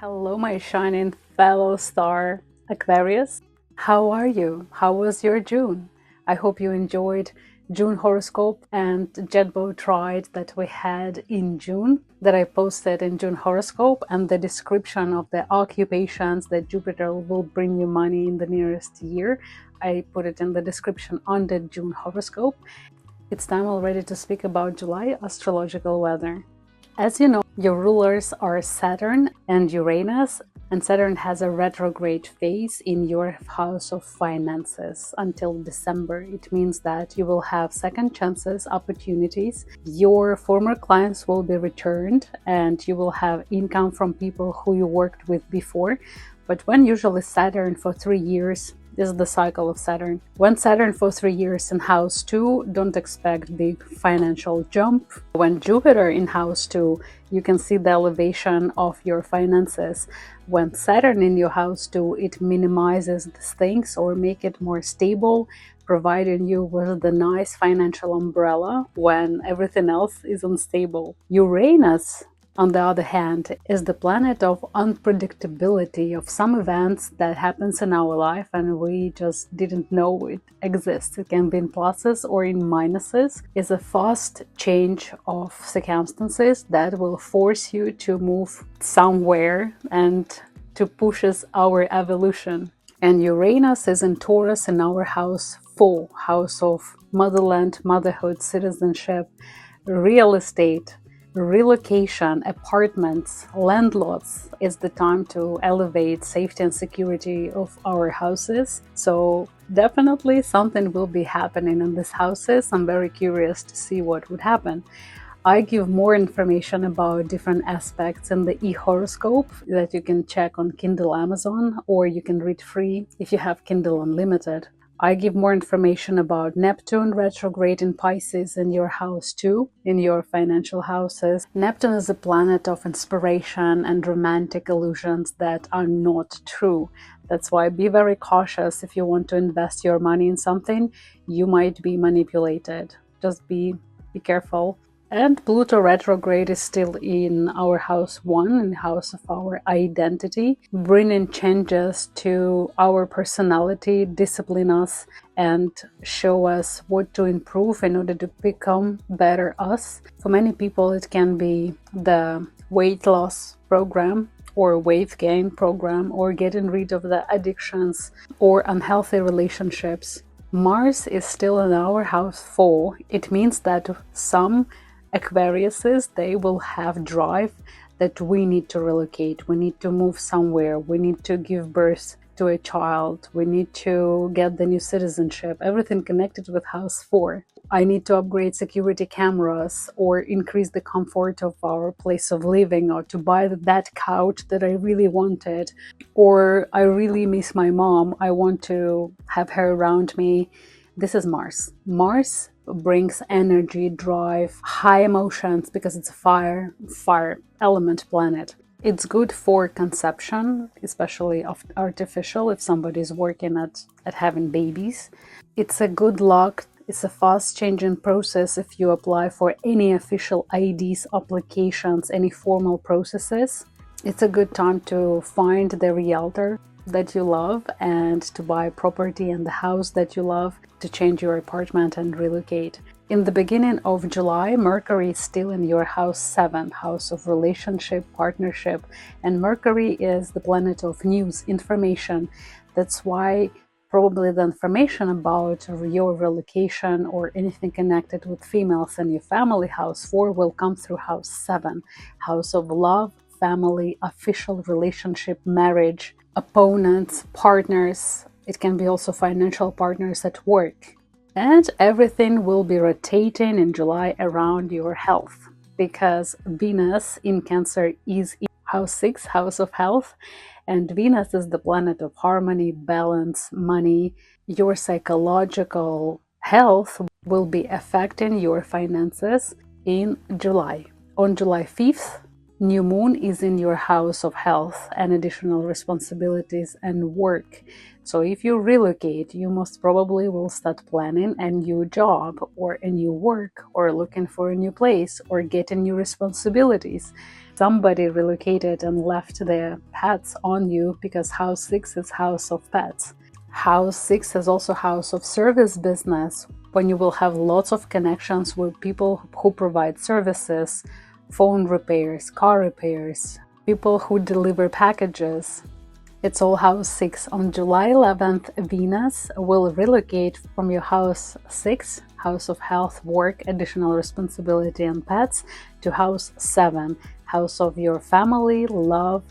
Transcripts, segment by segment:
Hello, my shining fellow star Aquarius. How are you? How was your June? I hope you enjoyed June horoscope and jet boat ride that we had in June that I posted in June horoscope, and the description of the occupations that Jupiter will bring you money in the nearest year. I put it in the description on the June horoscope. It's time already to speak about July astrological weather. As you know, your rulers are Saturn and Uranus, and Saturn has a retrograde phase in your house of finances until December. It means that you will have second chances, opportunities. Your former clients will be returned, and you will have income from people who you worked with before. But when usually Saturn for 3 years, this is the cycle of Saturn. When Saturn for 3 years in house 2, don't expect big financial jump. When Jupiter in house 2, you can see the elevation of your finances. When Saturn in your house 2, it minimizes these things or make it more stable, providing you with the nice financial umbrella when everything else is unstable. Uranus, on the other hand, is the planet of unpredictability, of some events that happens in our life and we just didn't know it exists. It can be in pluses or in minuses. It's a fast change of circumstances that will force you to move somewhere and to push us our evolution. And Uranus is in Taurus in our house 4, house of motherland, motherhood, citizenship, real estate, relocation, apartments, landlords. Is the time to elevate safety and security of our houses. So definitely something will be happening in these houses. I'm very curious to see what would happen. I give more information about different aspects in the e-horoscope that you can check on Kindle Amazon, or you can read free if you have Kindle Unlimited. I give more information about Neptune retrograde in Pisces in your house 2, in your financial houses. Neptune is a planet of inspiration and romantic illusions that are not true. That's why be very cautious if you want to invest your money in something. You might be manipulated. Just be careful. And Pluto retrograde is still in our house 1, in the house of our identity, bringing changes to our personality, discipline us, and show us what to improve in order to become better us. For many people, it can be the weight loss program or weight gain program, or getting rid of the addictions or unhealthy relationships. Mars is still in our house 4. It means that some Aquariuses, they will have drive that we need to relocate, we need to move somewhere, we need to give birth to a child, we need to get the new citizenship, everything connected with house 4. I need to upgrade security cameras or increase the comfort of our place of living, or to buy that couch that I really wanted, or I really miss my mom, I want to have her around me. This is Mars. Mars brings energy, drive, high emotions, because it's a fire element planet. It's good for conception, especially of artificial, if somebody is working at having babies. It's a good luck. It's a fast changing process if you apply for any official IDs, applications, any formal processes. It's a good time to find the realtor that you love and to buy property in the house that you love, to change your apartment and relocate. In the beginning of July, Mercury is still in your house 7, house of relationship, partnership, and Mercury is the planet of news, information. That's why probably the information about your relocation or anything connected with females in your family, house 4, will come through house 7, house of love, family, official relationship, marriage, opponents, partners. It can be also financial partners at work. And everything will be rotating in July around your health, because Venus in Cancer is in house 6, house of health, and Venus is the planet of harmony, balance, money. Your psychological health will be affecting your finances in July. On July 5th, New moon is in your house of health and additional responsibilities and work. So if you relocate, you most probably will start planning a new job or a new work or looking for a new place or getting new responsibilities. Somebody relocated and left their pets on you because house 6 is house of pets. House 6 is also house of service business, when you will have lots of connections with people who provide services, phone repairs, car repairs, people who deliver packages. It's all house 6. On July 11th, Venus will relocate from your house 6, house of health, work, additional responsibility and pets, to house 7, house of your family, love,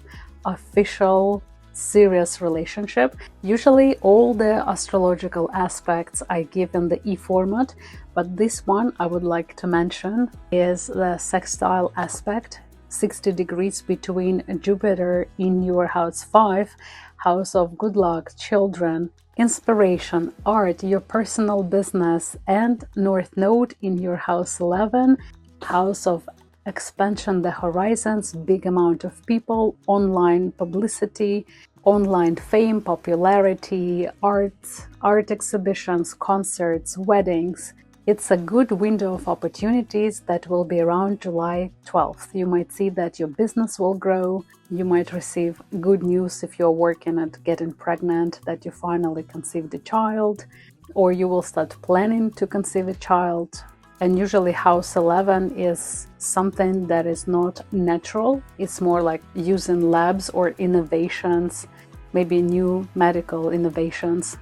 official, serious relationship. Usually all the astrological aspects I give in the E format, but this one I would like to mention is the sextile aspect, 60 degrees between Jupiter in your house 5, house of good luck, children, inspiration, art, your personal business, and North Node in your house 11, house of expansion, the horizons, big amount of people, online publicity, online fame, popularity, art exhibitions, concerts, weddings. It's a good window of opportunities that will be around July 12th. You might see that your business will grow. You might receive good news if you're working at getting pregnant, that you finally conceived a child, or you will start planning to conceive a child. And usually house 11 is something that is not natural. It's more like using labs or innovations, maybe new medical innovations.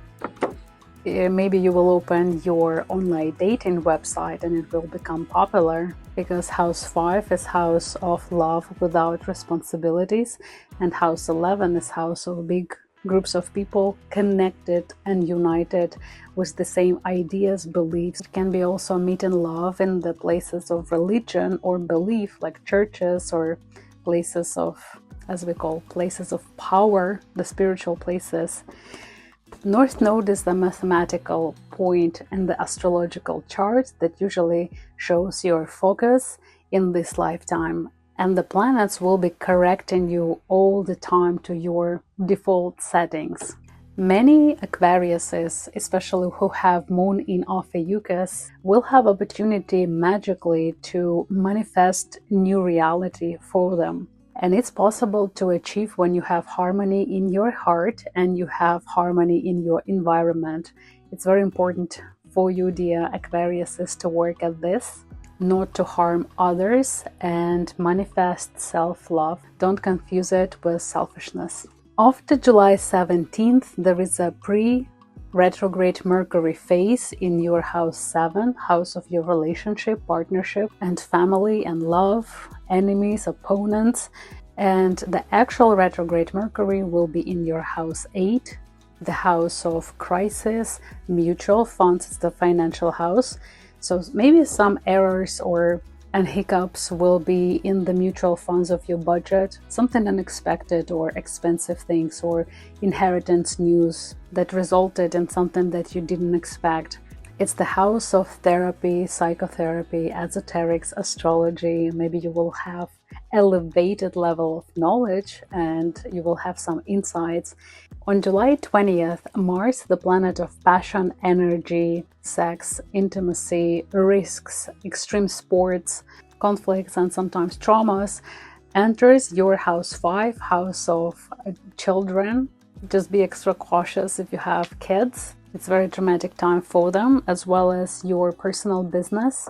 Maybe you will open your online dating website and it will become popular, because house 5 is house of love without responsibilities, and house 11 is house of big groups of people connected and united with the same ideas, beliefs. It can be also meeting love in the places of religion or belief, like churches or places of, as we call, places of power, the spiritual places. North Node is the mathematical point in the astrological chart that usually shows your focus in this lifetime. And the planets will be correcting you all the time to your default settings. Many Aquariuses, especially who have moon in Ophiuchus, will have opportunity magically to manifest new reality for them. And it's possible to achieve when you have harmony in your heart and you have harmony in your environment. It's very important for you, dear Aquariuses, to work at this, not to harm others, and manifest self-love. Don't confuse it with selfishness. After July 17th, there is a pre-retrograde Mercury phase in your house 7, house of your relationship, partnership, and family and love, enemies, opponents. And the actual retrograde Mercury will be in your house 8, the house of crisis, mutual funds, it's the financial house. So maybe some errors and hiccups will be in the mutual funds of your budget, something unexpected or expensive things or inheritance news that resulted in something that you didn't expect. It's the house of therapy, psychotherapy, esoterics, astrology. Maybe you will have elevated level of knowledge and you will have some insights. On July 20th, Mars, the planet of passion, energy, sex, intimacy, risks, extreme sports, conflicts, and sometimes traumas, enters your house 5, house of children. Just be extra cautious if you have kids. It's a very dramatic time for them, as well as your personal business,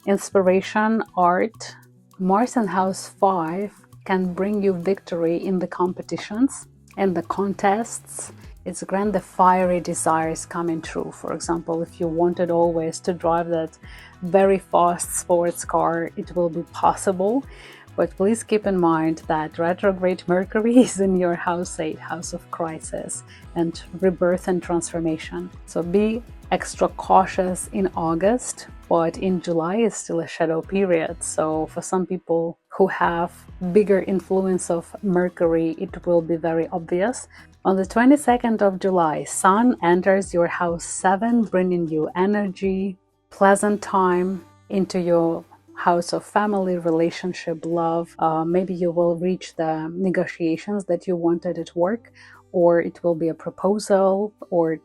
inspiration, art. Mars in house 5 can bring you victory in the competitions and the contests. It's grant the fiery desires coming true. For example, if you wanted always to drive that very fast sports car, it will be possible. But please keep in mind that retrograde Mercury is in your house 8, house of crisis and rebirth and transformation. So be extra cautious in August, but in July is still a shadow period. So for some people who have bigger influence of Mercury, it will be very obvious. On the 22nd of July, Sun enters your house 7, bringing you energy, pleasant time into your house of family, relationship, love. Maybe you will reach the negotiations that you wanted at work, or it will be a proposal, or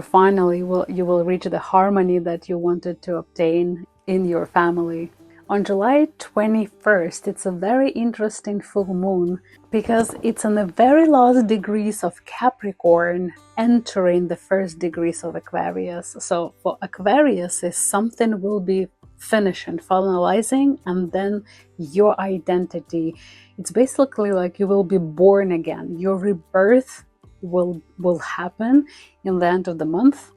finally you will reach the harmony that you wanted to obtain in your family. On July 21st, it's a very interesting full moon because it's in the very last degrees of Capricorn, entering the first degrees of Aquarius. So for Aquarius, is something will be finishing, finalizing, and then your identity. It's basically like you will be born again. Your rebirth will happen in the end of the month,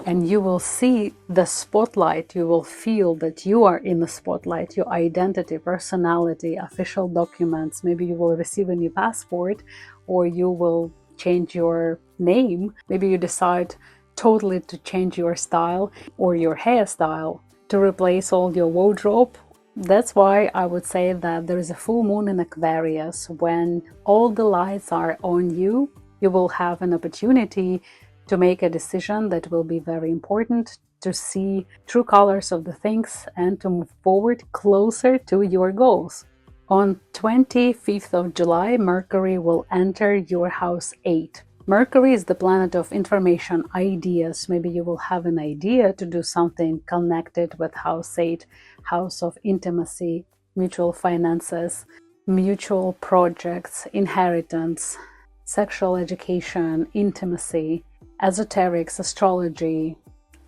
and you will see the spotlight. You will feel that you are in the spotlight. Your identity, personality, official documents. Maybe you will receive a new passport, or you will change your name. Maybe you decide totally to change your style or your hairstyle, to replace all your wardrobe. That's why I would say that there is a full moon in Aquarius. When all the lights are on you, you will have an opportunity to make a decision that will be very important, to see true colors of the things and to move forward closer to your goals. On 25th of July, Mercury will enter your house 8. Mercury is the planet of information, ideas. Maybe you will have an idea to do something connected with house 8, house of intimacy, mutual finances, mutual projects, inheritance, sexual education, intimacy, esoterics, astrology,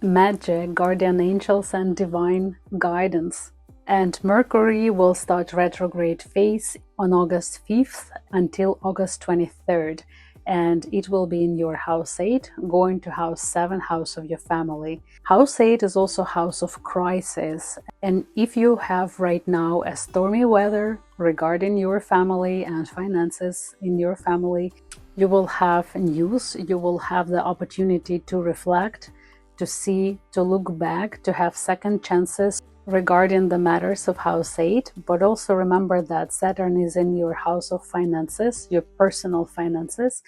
magic, guardian angels, and divine guidance. And Mercury will start retrograde phase on August 5th until August 23rd. And it will be in your house 8, going to house 7, house of your family. House 8 is also house of crisis. And if you have right now a stormy weather regarding your family and finances in your family, you will have news, you will have the opportunity to reflect, to see, to look back, to have second chances regarding the matters of house 8. But also remember that Saturn is in your house of finances, your personal finances.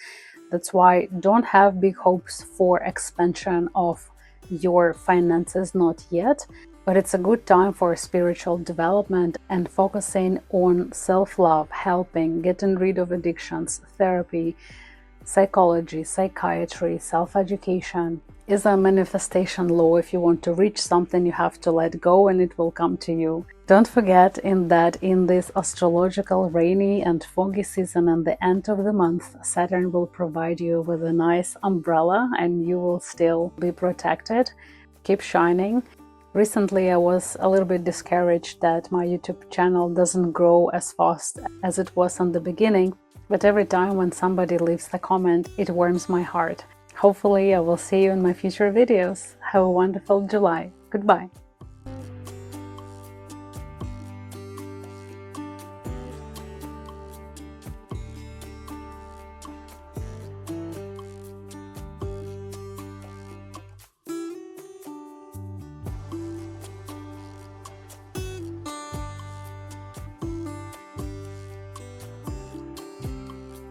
That's why don't have big hopes for expansion of your finances, not yet. But it's a good time for spiritual development and focusing on self-love, helping, getting rid of addictions, therapy, psychology, psychiatry, self-education. Is a manifestation law. If you want to reach something, you have to let go and it will come to you. Don't forget in this astrological rainy and foggy season and the end of the month, Saturn will provide you with a nice umbrella and you will still be protected. Keep shining. Recently, I was a little bit discouraged that my YouTube channel doesn't grow as fast as it was in the beginning, but every time when somebody leaves a comment, it warms my heart. Hopefully, I will see you in my future videos. Have a wonderful July. Goodbye.